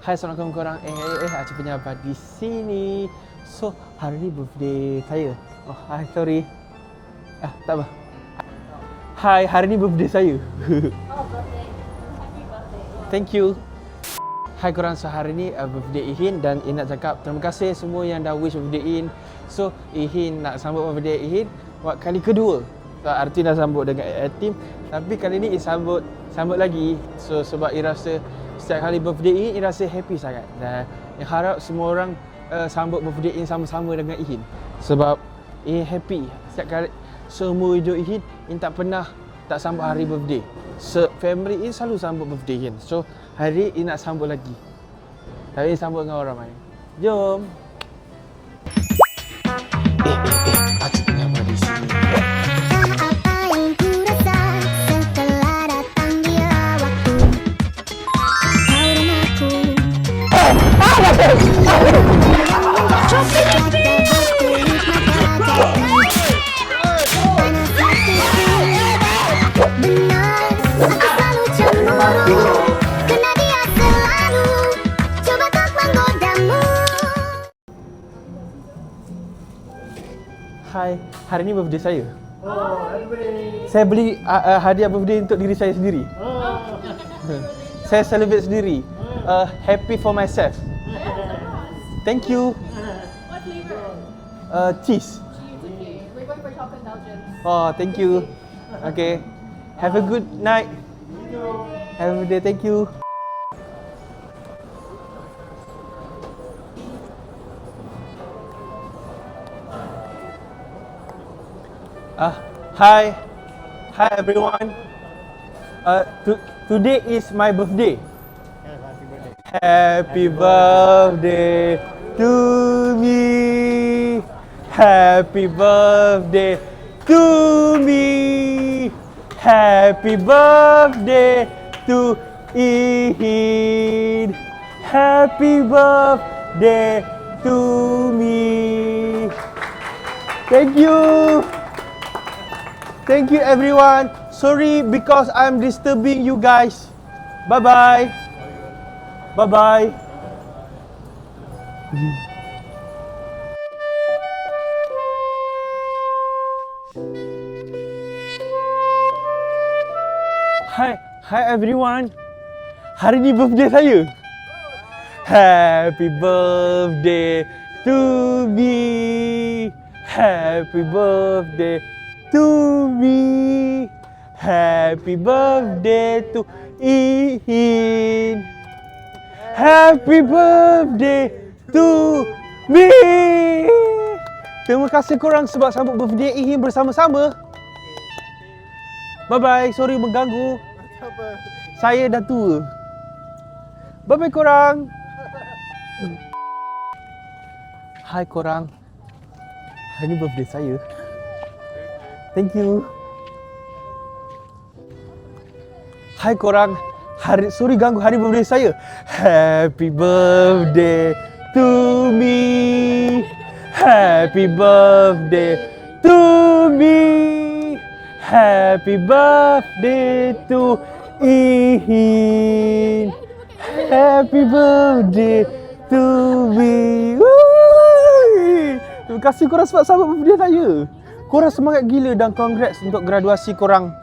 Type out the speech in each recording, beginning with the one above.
Hai, Assalamualaikum korang. Acik penyampai di sini. So, hari ni birthday saya. Oh, hai, sorry. Tak apa. Hai, hari ni birthday saya. Birthday. Happy birthday. Thank you. Hai korang, so hari ni birthday Ihin dan Ihin nak cakap terima kasih semua yang dah wish birthday Ihin. So, Ihin nak sambut birthday Ihin buat kali kedua. So, Arti dah sambut dengan team, tapi kali ni sambut lagi. So, sebab Ihin rasa setiap kali birthday Ihin rasa happy sangat. Dan Ihin harap semua orang sambut birthday Ihin sama-sama dengan Ihin. Sebab Ihin happy. Setiap kali semua hidup Ihin tak pernah tak sambut hari birthday. So, family Ihin selalu sambut birthday Ihin. So, hari Ihin nak sambut lagi. Tapi Ihin sambut dengan orang ramai. Jom. Acik penyampai di sini. Hai, hari ni birthday saya. Oh, happy birthday. Saya beli hadiah birthday untuk diri saya sendiri. Saya celebrate sendiri. Happy for myself. Thank you. What flavor? Cheese. Okay. We're going for chocolate indulgence. Oh, thank you. Okay. Have a good night. Have a good day. Thank you. Hi everyone. Today is my birthday. Happy birthday to me. Happy birthday to me. Happy birthday to Ihin. Happy birthday to me. Thank you. Thank you everyone. Sorry because I'm disturbing you guys. Bye bye. Bye bye. Hi everyone. Hari ni birthday saya. Happy birthday to me. Happy birthday to me. Happy birthday to Ihin. Happy birthday to me. Terima kasih korang sebab sambut birthday Ihin bersama-sama. Bye bye. Sorry mengganggu. Saya dah tua. Bye bye korang. Hai korang. Hari ni birthday saya. Thank you. Hai korang. Sorry ganggu hari birthday saya. Happy birthday to me. Happy birthday to me. Happy birthday to Ihin. Happy birthday to me. Terima kasih korang sebab sambut birthday saya. Korang semangat gila dan congrats untuk graduasi korang.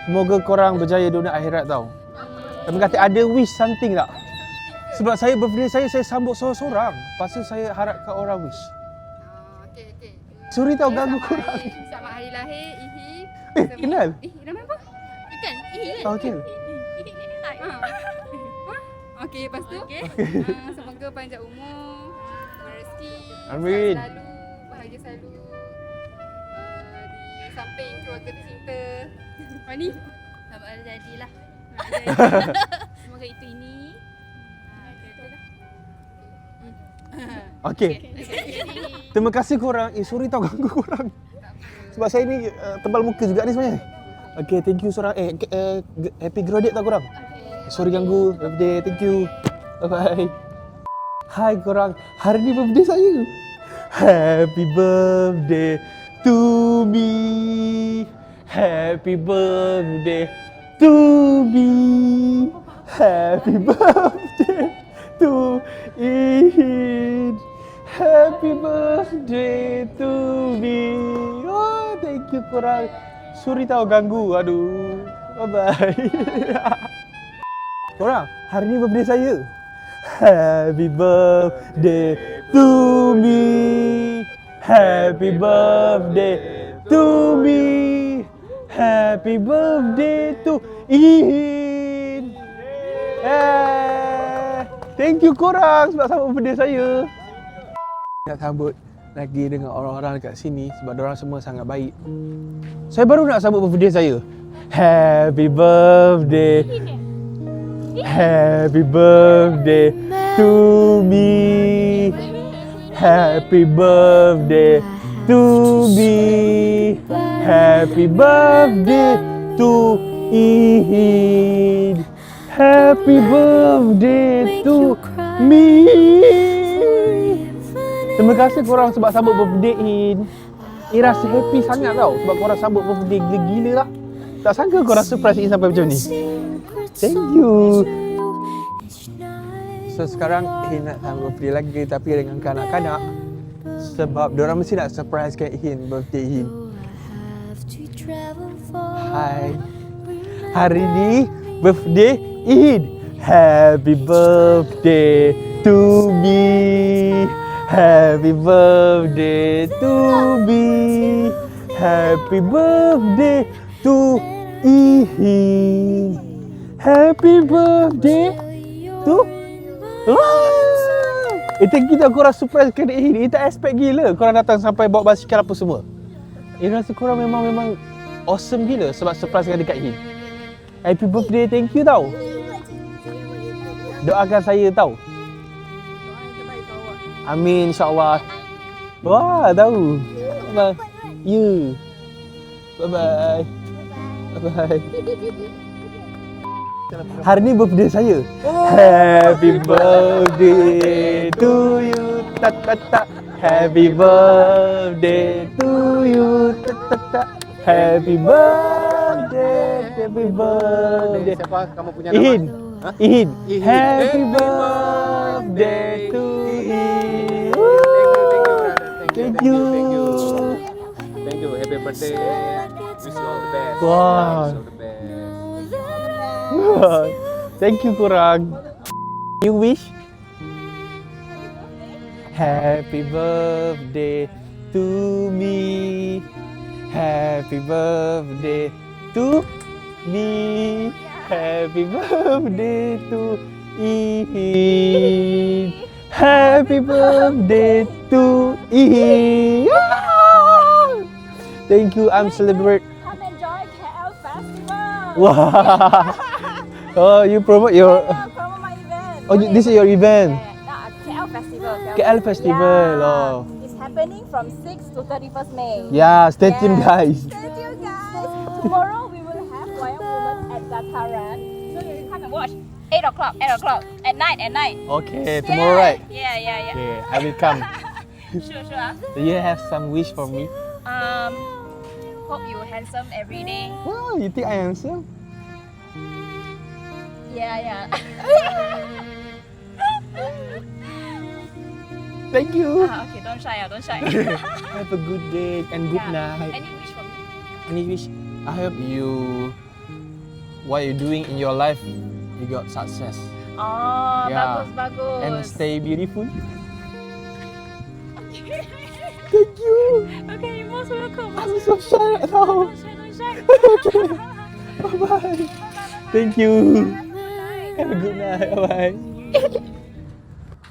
Semoga korang berjaya dunia akhirat tau. Tapi kata ada wish something tak? Sebab saya birthday saya sambut seorang-seorang. Lepas tu saya harapkan orang wish. Okay. Sorry tau ganggu korang. Selamat hari lahir, Ihi. Kenal? Nama apa? Ikan? Ihi kan? Oh, okay. Ihi ni tak. Okay, lepas tu? Semoga panjang umur, rezeki, Amin. selalu, bahagia selalu. Di samping keluarga tercinta. Mani? Sabar ada jadilah. Semoga itu ini. Okay. Terima kasih korang. Sorry tau ganggu korang. Sebab saya ni tebal muka juga ni sebenarnya. Okay, thank you seorang. Happy graduate tau korang. Sorry ganggu. Birthday, thank you. Bye-bye. Hai korang. Hari ni birthday saya. Happy birthday to me. Happy birthday to me. Happy birthday to Ihin. Happy birthday to me. Oh, thank you korang. Sorry tau ganggu. Aduh. Bye-bye. Korang, hari ni birthday saya. Happy birthday to me. Happy birthday to me. Happy birthday to Ihin. Thank you korang sebab sambut birthday saya. Nak sambut lagi dengan orang-orang dekat sini sebab diorang semua sangat baik. Saya baru nak sambut birthday saya. Happy birthday. Happy birthday to me. Happy birthday to me. Happy birthday to Ihin. Happy birthday to me. Terima kasih korang sebab sambut birthday In. Rasa happy sangat tau sebab korang sambut birthday gila-gila lah. Tak sangka korang surprise In sampai macam ni. Thank you. So sekarang In nak sambut birthday lagi tapi dengan kanak-kanak sebab diorang mesti nak surprisekan In birthday In. Hai. Hari ni birthday In. Happy birthday to me. Happy birthday to me. Happy birthday to Ihin. Happy birthday to thank you tau korang surprise ke Ihin. Tak expect gila korang datang sampai bawa basikal apa semua. Rasa korang memang awesome gila sebab surprise dekat Ihin. Happy birthday, thank you tau. Doakan saya tau. Amin insyaAllah. Wah, tahu. Bye. You. Bye-bye. Bye-bye. Hari ni birthday saya. Happy birthday to you. Ta-ta-ta. Happy birthday to you. Ta-ta-ta. Happy birthday. Happy birthday. Siapa kamu punya nama? Ihin. Ihin. Happy birthday to Ihin. Thank you. Thank you. Happy birthday. Wish you all the best. Wow. Wish you all the best. Thank you korang. You wish? Happy birthday to me. Happy birthday to me. Happy birthday to Ihin. Happy birthday to Ihin. Thank you. I'm celebrate. Come enjoy KL Festival. Wow. Oh, you promote your. Promote my event. Oh, this is your event. KL Festival. KL Festival. Oh. It's happening from 6 to 31st May. Yeah, stay tuned guys. Stay tuned, guys. Tomorrow we will have Wayang Women at Dataran. So you can come and watch. 8 o'clock. At night. Okay, tomorrow right? Yeah. Okay, I will come. Sure. Do you have some wish for me? Hope you handsome every day. Wow, you think I am handsome? Yeah. Thank you. Okay, don't shy. Have a good day and good night. Any wish for me? Any wish? I hope you, what you're doing in your life, you got success. Oh, Yeah. bagus. And stay beautiful. Thank you. Okay, you're most welcome. I'm so shy right now. Don't shy. Okay. Bye-bye. Thank you. Have a good night. Bye-bye.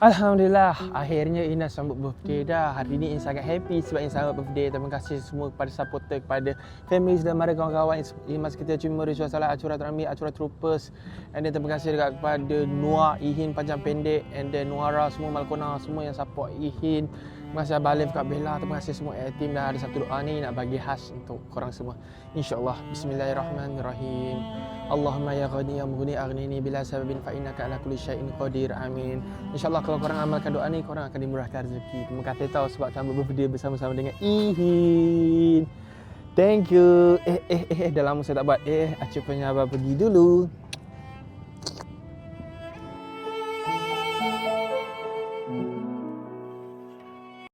Alhamdulillah, akhirnya Ina sambut birthday dah. Hari ni Ina sangat happy sebab Ina sambut birthday. Terima kasih semua kepada supporter, kepada family dan mara kawan-kawan Imas kita cuma Riswa Salah, Acura Terami, Acura Troopers. And then terima kasih juga kepada Noah, Ihin panjang pendek, and then Nuara, semua Malkona, semua yang support Ihin. Terima kasih Abah Alif, Kak Bella, terima kasih semua team dah ada satu doa ni nak bagi khas untuk korang semua. InsyaAllah. Bismillahirrahmanirrahim. Allahumma ya ghani ya mughni aghnini bila sababin fa innaka ala kulli syai'in qadir. Amin. InsyaAllah kalau korang amalkan doa ni, korang akan dimurahkan rezeki. Terima kasih tahu sebab sambut birthday bersama-sama dengan Ihin. Thank you. Dah lama saya tak buat. Acik punya abang pergi dulu.